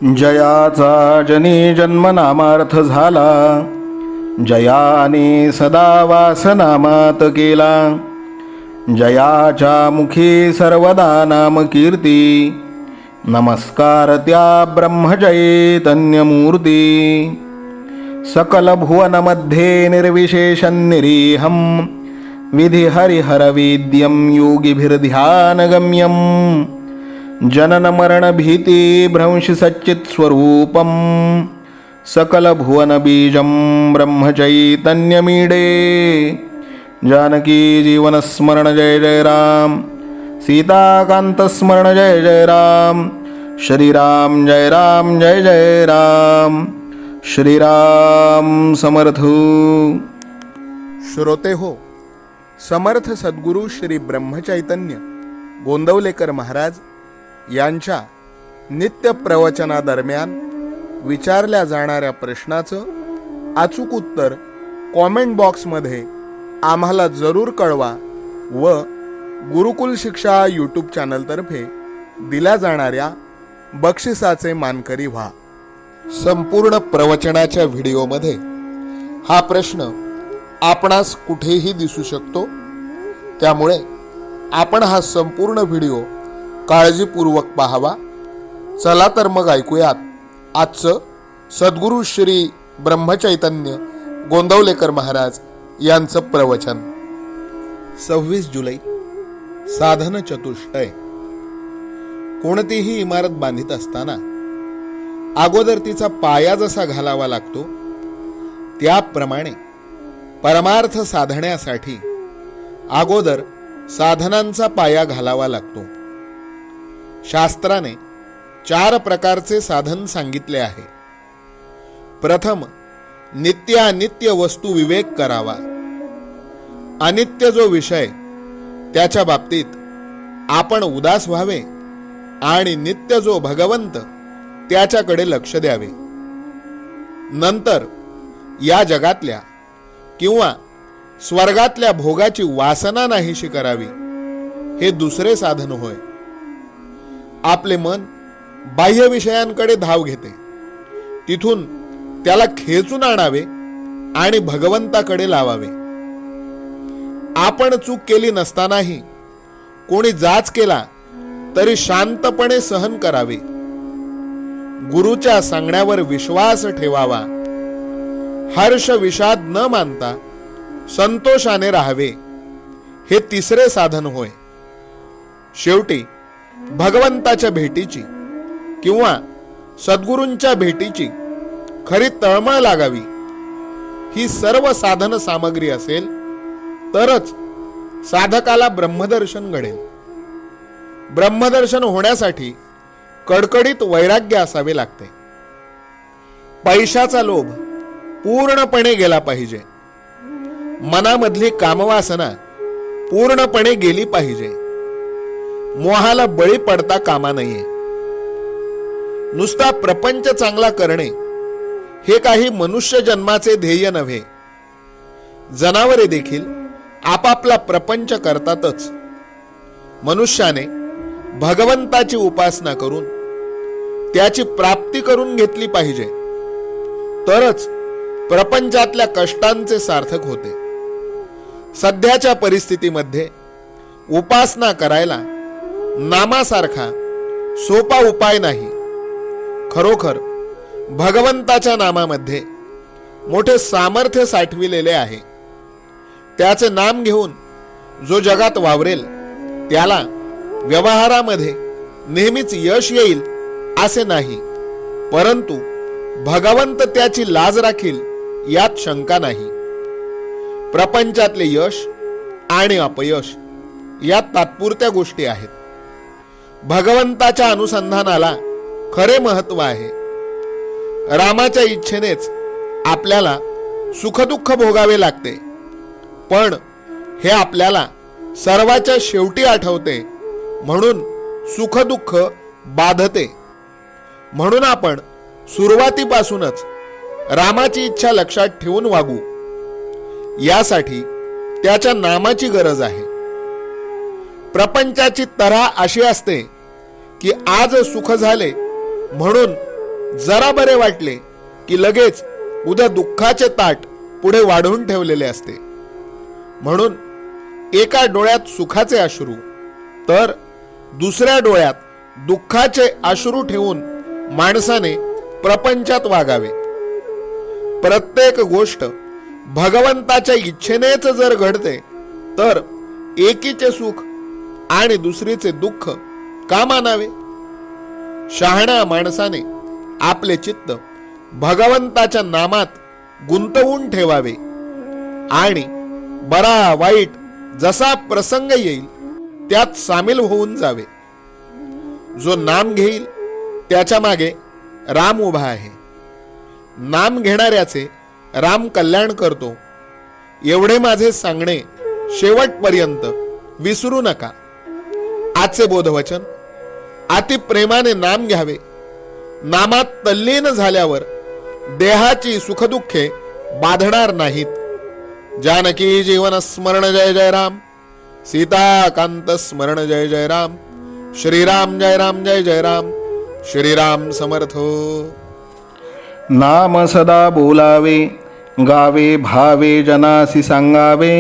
जयाचा जनी जन्मनामार्थ झाला, जयाने सदा वासनामात केला. जयाच्या मुखी सर्वदा नाम कीर्ती, नमस्कार त्या ब्रह्मचैतन्यमूर्ती. सकल भुवनमध्ये निर्विशेषं निरीहं, विधि हरिहरवेद्यं योगिभिर्ध्यानगम्यं. जनन मरण भीति भ्रंश सच्चित् स्वरूपं, सकल भुवन बीजं ब्रह्मचैतन्यमीडे. जानकी जीवन स्मरण जय जय राम, सीताकांत स्मरण जय जय राम. श्रीराम जय राम जय जय राम. श्रीराम समर्थ. श्रोते हो, समर्थ सद्गुरू श्री ब्रह्मचैतन्य गोंदवलेकर महाराज यांच्या नित्य प्रवचनादरम्यान विचारल्या जाणाऱ्या प्रश्नाचं अचूक उत्तर कॉमेंट बॉक्समध्ये आम्हाला जरूर कळवा व गुरुकुल शिक्षा यूट्यूब चॅनलतर्फे दिल्या जाणाऱ्या बक्षिसाचे मानकरी व्हा. संपूर्ण प्रवचनाच्या व्हिडिओमध्ये हा प्रश्न आपणास कुठेही दिसू शकतो, त्यामुळे आपण हा संपूर्ण व्हिडिओ काळजीपूर्वक पाहावा. चला तर मग ऐकूयात आजचं सद्गुरू श्री ब्रह्मचैतन्य गोंदवलेकर महाराज यांचं प्रवचन. 26 जुलै साधन चतुष्टय. कोणतीही इमारत बांधित असताना अगोदर तिचा पाया जसा घालावा लागतो, त्याप्रमाणे परमार्थ साधण्यासाठी अगोदर साधनांचा पाया घालावा लागतो. शास्त्राने 4 प्रकारचे साधन सांगितले आहे. प्रथम, नित्य अनित्य वस्तू विवेक करावा. अनित्य जो विषय त्याच्या बाबतीत आपण उदास व्हावे आणि नित्य जो भगवंत त्याच्याकडे लक्ष द्यावे. नंतर या जगातल्या किंवा स्वर्गातल्या भोगाची वासना नाहीशी करावी, हे दुसरे साधन होय. आपले मन बाह्य विषयांकडे धाव घेते, तिथून त्याला खेचून आणावे आणि भगवंताकडे लावावे. आपण चूक केली नसतानाही कोणी जाच केला तरी शांतपणे सहन करावे. गुरुच्या सांगण्यावर विश्वास ठेवावा. हर्ष विषाद न मानता संतोषाने राहावे, हे तिसरे साधन होय. शेवटी भगवंताच्या भेटीची किंवा सद्गुरूंच्या भेटीची खरी तळमळ लागावी. ही सर्व साधन सामग्री असेल तरच साधकाला ब्रह्मदर्शन घडेल. ब्रह्मदर्शन होण्यासाठी कडकडीत वैराग्य असावे लागते. पैशाचा लोभ पूर्णपणे गेला पाहिजे. मनामधली कामवासना पूर्णपणे गेली पाहिजे. मोहाला बळी पडता कामा नये. नुसता प्रपंच चांगला करणे हे काही मनुष्य जन्माचे ध्येय नव्हे. जनावरे देखील आपापला प्रपंच करतातच. मनुष्याने भगवंताची उपासना करून त्याची प्राप्ती करून घेतली पाहिजे, तरच प्रपंचातल्या कष्टांचे सार्थक होते. सध्याच्या परिस्थितीमध्ये उपासना करायला नामासारखा सोपा उपाय नाही. खरोखर भगवंताच्या नामामध्ये मोठे सामर्थ्य साठविलेले आहे. त्याचे नाम घेऊन जो जगात वावरेल त्याला व्यवहारामध्ये नेहमीच यश येईल असे नाही, परंतु भगवंत त्याची लाज राखील यात शंका नाही. प्रपंचातले यश आणि अपयश या तात्पुरत्या गोष्टी आहेत. भगवंताच्या अनुसंधानाला खरे महत्व आहे. रामाच्या इच्छेनेच आपल्याला सुखदुःख भोगावे लागते, पण हे आपल्याला सर्वाच्या शेवटी आठवते म्हणून सुखदुःख बाधते. म्हणून आपण सुरुवातीपासूनच रामाची इच्छा लक्षात ठेवून वागू. यासाठी त्याच्या नामाची गरज आहे. प्रपंचाची तऱ्हा अशी असते की आज सुख झाले म्हणून जरा बरे वाटले की लगेच उद्या दुःखाचे ताट पुढे वाढवून ठेवलेले असते. म्हणून एका डोळ्यात सुखाचे अश्रू तर दुसऱ्या डोळ्यात दुःखाचे अश्रू ठेवून माणसाने प्रपंचात वागावे. प्रत्येक गोष्ट भगवंताच्या इच्छेनेच जर घडते तर एकीचे सुख आणि दुसरीचे दुःख का मानावे. शहाण्या माणसाने आपले चित्त भगवंताच्या नामात गुंतवून ठेवावे आणि बरा वाईट जसा प्रसंग येईल त्यात सामील होऊन जावे. जो नाम घेईल त्याच्या मागे राम उभा आहे. नाम घेणाऱ्याचे राम कल्याण करतो एवढे माझे सांगणे शेवटपर्यंत विसरू नका. आजचे बोधवचन: अति प्रेमाने नाम घ्यावे. नामात तल्लीन झाल्यावर देहाची सुखदुःखे बाधणार नाहीत. जानकी जीवन स्मरण जय जय राम. सीताकांत स्मरण जय जय राम. श्रीराम जय राम जय जय राम. श्रीराम समर्थ. नाम सदा बोलावे, गावे भावे जनासी सांगावे.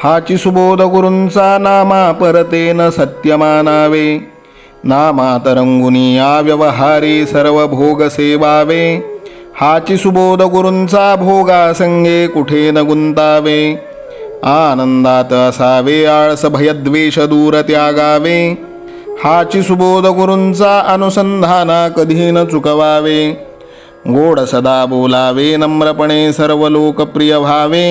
हाची सुबोध गुरूंचा नामा परतेन सत्य मानावे. नामात रंगुनी या व्यवहारी सर्व भोग सेवावे. हाची सुबोध गुरूंचा भोगा संगे कुठे न गुंतावे. आनंदात असावे आळस भयद्वेष दूर त्यागावे. हाची सुबोध गुरूंचा अनुसंधाना कधी न चुकवावे. गोड सदा बोलावे नम्रपणे सर्व लोकप्रिय व्हावे.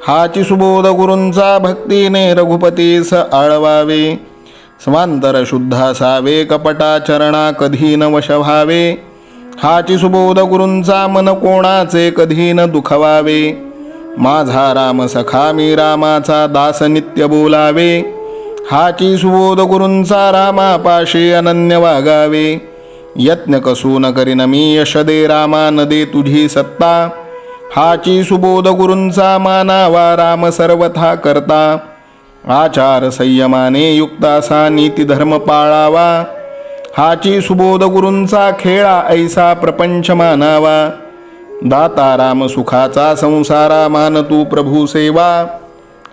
हाची सुबोध गुरूंचा भक्तीने रघुपतीस आळवावे. स्वांतर शुद्ध असावे कपटाचरणा कधी न वश व्हावे. हाची सुबोध गुरूंचा मन कोणाचे कधी न दुखवावे. माझा राम सखा मी रामाचा दास नित्य बोलावे. हाची सुबोध गुरूंचा रामापाशी अनन्य वागावे. यत्न कसू न करीन मी यश दे रामा न दे तुझी सत्ता. हाची सुबोध गुरूंचा मानावा राम सर्वथा करता. आचार संयमाने युक्त असा नीती धर्म पाळावा. हाची सुबोध गुरूंचा खेळा ऐसा प्रपंच मानावा. दाता राम सुखाचा संसारा मान तू प्रभू सेवा.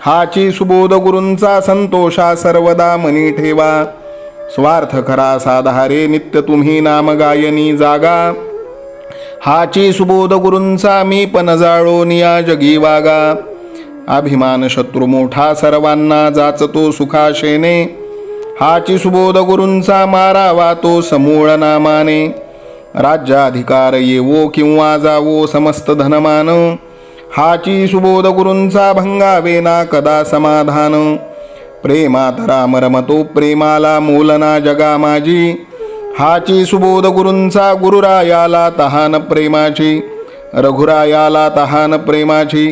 हाची सुबोध गुरूंचा संतोषा सर्वदा मनी ठेवा. स्वार्थ खरा साधारे नित्य तुम्ही नाम गायनी जागा. हाची सुबोध गुरूंचा मी पण जाळोन या जगी वागा. अभिमान शत्रू मोठा सर्वांना जाचतो सुखाशेने. हाची सुबोध गुरूंचा मारावा तो समूळ नामाने. राज्याधिकार येवो किंवा जावो समस्त धनमान. हाची सुबोध गुरूंचा भंगावे ना कदा समाधान. प्रेमात राम रमतो प्रेमाला मोलना जगा माझी. हाची सुबोध गुरूंचा गुरुरायाला तहान प्रेमाची. रघुरायाला तहान प्रेमाची.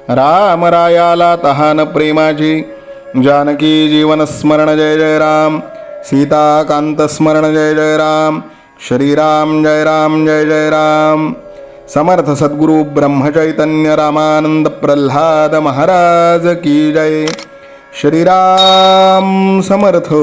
रामरायाला तहान प्रेमाची. जानकी जीवन स्मरण जय जय राम. सीताकांत स्मरण जय जय राम. श्रीराम जय राम जय जय राम. समर्थ सद्गुरु ब्रह्मचैतन्य रामानंद प्रल्हाद महाराज की जय. श्रीराम समर्थ.